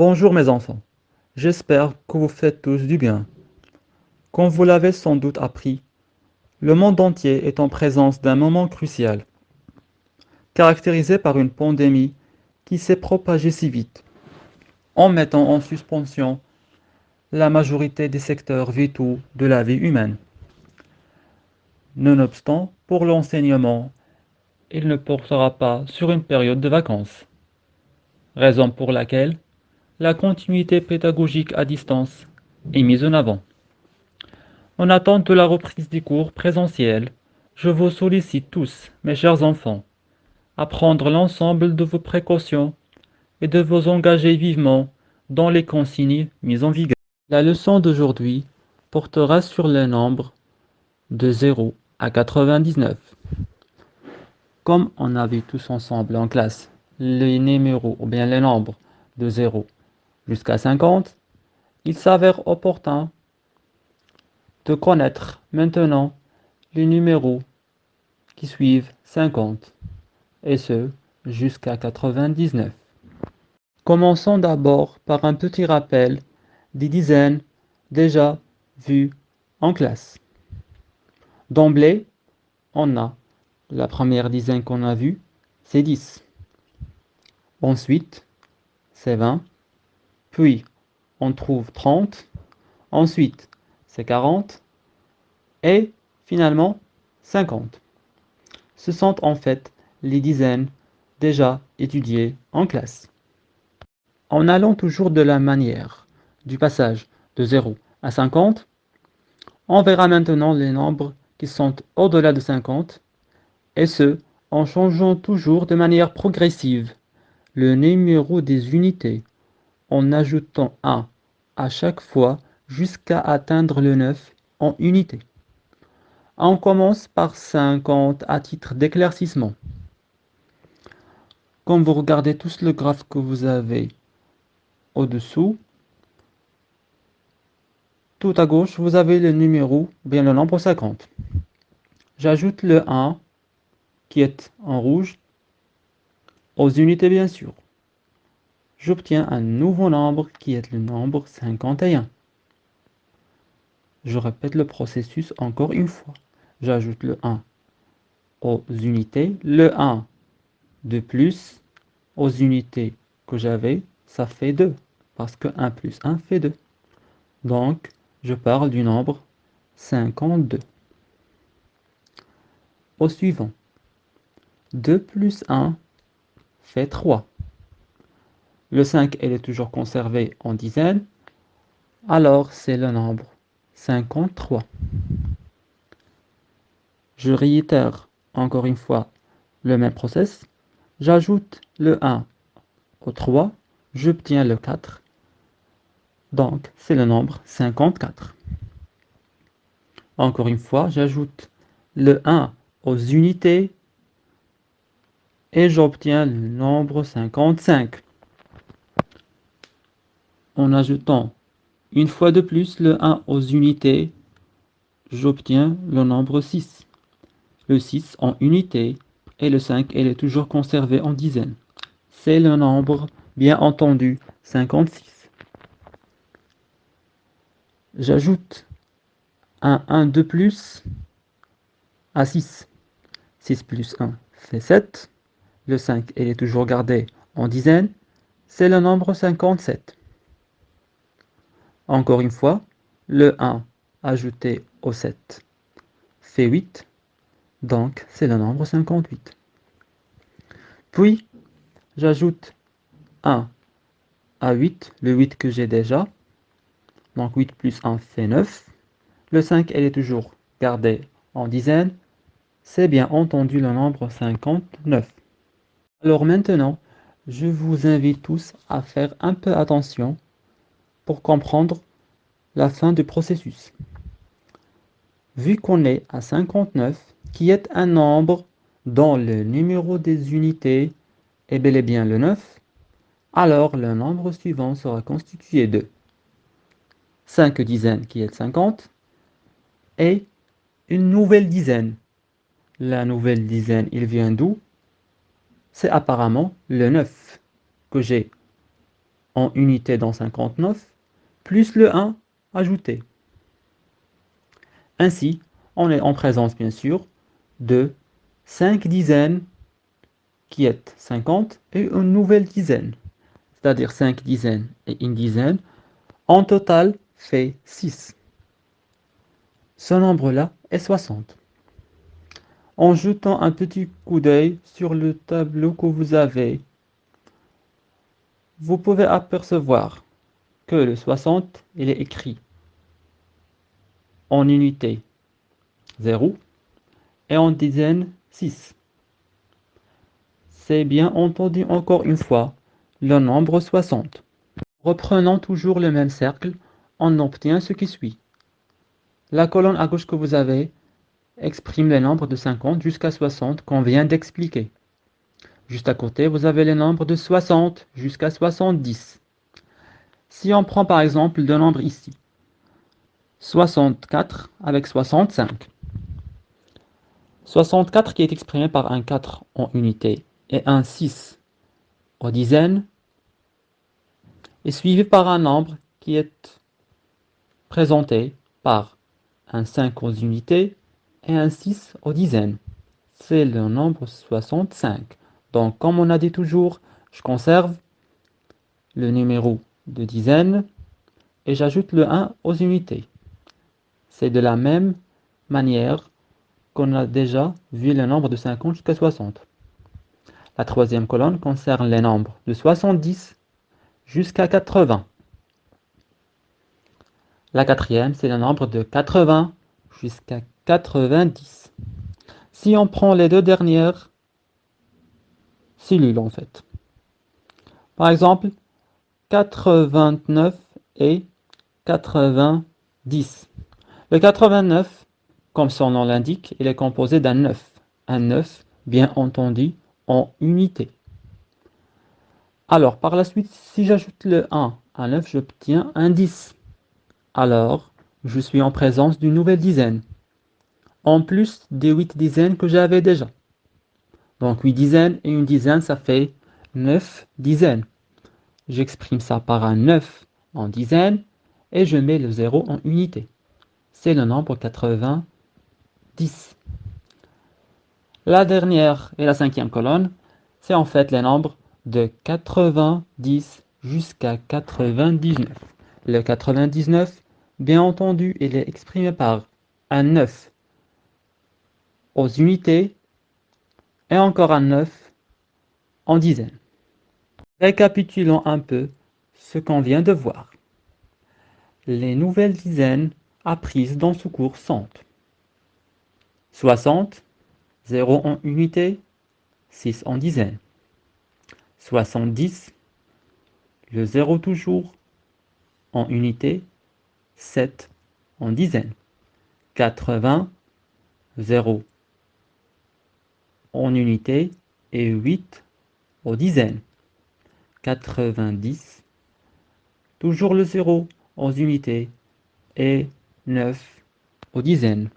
Bonjour mes enfants, j'espère que vous faites tous du bien. Comme vous l'avez sans doute appris, le monde entier est en présence d'un moment crucial, caractérisé par une pandémie qui s'est propagée si vite, en mettant en suspension la majorité des secteurs vitaux de la vie humaine. Nonobstant, pour l'enseignement, il ne portera pas sur une période de vacances, raison pour laquelle la continuité pédagogique à distance est mise en avant. En attente de la reprise des cours présentiels, je vous sollicite tous, mes chers enfants, à prendre l'ensemble de vos précautions et de vous engager vivement dans les consignes mises en vigueur. La leçon d'aujourd'hui portera sur les nombres de 0 à 99. Comme on a vu tous ensemble en classe les numéros ou bien les nombres de 0 jusqu'à 50, il s'avère opportun de connaître maintenant les numéros qui suivent 50, et ce jusqu'à 99. Commençons d'abord par un petit rappel des dizaines déjà vues en classe. D'emblée, on a la première dizaine qu'on a vue, c'est 10. Ensuite, c'est 20. Puis, on trouve 30. Ensuite, c'est 40. Et finalement, 50. Ce sont en fait les dizaines déjà étudiées en classe. En allant toujours de la manière du passage de 0 à 50, on verra maintenant les nombres qui sont au-delà de 50, et ce, en changeant toujours de manière progressive le numéro des unités, en ajoutant 1 à chaque fois jusqu'à atteindre le 9 en unité. On commence par 50 à titre d'éclaircissement. Quand vous regardez tous le graphe que vous avez au-dessous, tout à gauche, vous avez le numéro, ou bien le nombre 50. J'ajoute le 1, qui est en rouge, aux unités bien sûr. J'obtiens un nouveau nombre qui est le nombre 51. Je répète le processus encore une fois. J'ajoute le 1 aux unités, le 1 de plus aux unités que j'avais, ça fait 2, parce que 1 plus 1 fait 2. Donc, je parle du nombre 52. Au suivant, 2 plus 1 fait 3. Le 5, elle est toujours conservé en dizaines, alors c'est le nombre 53. Je réitère encore une fois le même process. J'ajoute le 1 au 3, j'obtiens le 4, donc c'est le nombre 54. Encore une fois, j'ajoute le 1 aux unités et j'obtiens le nombre 55. En ajoutant une fois de plus le 1 aux unités, j'obtiens le nombre 6. Le 6 en unités et le 5, elle est toujours conservé en dizaines. C'est le nombre, bien entendu, 56. J'ajoute un 1 de plus à 6. 6 plus 1 fait 7. Le 5, elle est toujours gardé en dizaines. C'est le nombre 57. Encore une fois, le 1 ajouté au 7 fait 8. Donc, c'est le nombre 58. Puis, j'ajoute 1 à 8, le 8 que j'ai déjà. Donc, 8 plus 1 fait 9. Le 5, elle est toujours gardée en dizaines. C'est bien entendu le nombre 59. Alors maintenant, je vous invite tous à faire un peu attention pour comprendre la fin du processus. Vu qu'on est à 59, qui est un nombre dont le numéro des unités est bel et bien le 9, alors le nombre suivant sera constitué de 5 dizaines qui est 50 et une nouvelle dizaine. La nouvelle dizaine, il vient d'où? C'est apparemment le 9 que j'ai en unités dans 59, plus le 1 ajouté. Ainsi, on est en présence bien sûr de 5 dizaines qui est 50 et une nouvelle dizaine, c'est-à-dire 5 dizaines et une dizaine, en total fait 6. Ce nombre-là est 60. En jetant un petit coup d'œil sur le tableau que vous avez, vous pouvez apercevoir que le 60, il est écrit en unité 0 et en dizaines 6. C'est bien entendu encore une fois le nombre 60. Reprenons toujours le même cercle, on obtient ce qui suit. La colonne à gauche que vous avez exprime les nombres de 50 jusqu'à 60 qu'on vient d'expliquer. Juste à côté, vous avez les nombres de 60 jusqu'à 70. Si on prend par exemple deux nombres ici, 64 avec 65. 64 qui est exprimé par un 4 en unité et un 6 aux dizaines est suivi par un nombre qui est présenté par un 5 aux unités et un 6 aux dizaines. C'est le nombre 65. Donc, comme on a dit toujours, je conserve le numéro de dizaines et j'ajoute le 1 aux unités. C'est de la même manière qu'on a déjà vu le nombre de 50 jusqu'à 60. La troisième colonne concerne les nombres de 70 jusqu'à 80. La quatrième, c'est le nombre de 80 jusqu'à 90. Si on prend les deux dernières cellules en fait, par exemple 89 et 90. Le 89, comme son nom l'indique, il est composé d'un 9. Un 9, bien entendu, en unité. Alors, par la suite, si j'ajoute le 1 à 9, j'obtiens un 10. Alors, je suis en présence d'une nouvelle dizaine, en plus des 8 dizaines que j'avais déjà. Donc 8 dizaines et une dizaine, ça fait 9 dizaines. J'exprime ça par un 9 en dizaines et je mets le 0 en unité. C'est le nombre 90. La dernière et la cinquième colonne, c'est en fait les nombres de 90 jusqu'à 99. Le 99, bien entendu, il est exprimé par un 9 aux unités et encore un 9 en dizaines. Récapitulons un peu ce qu'on vient de voir. Les nouvelles dizaines apprises dans ce cours sont 60, 0 en unité, 6 en dizaines. 70, le 0 toujours en unité, 7 en dizaines. 80, 0 en unité et 8 aux dizaines. 90, toujours le 0 en unité et 9 aux dizaines.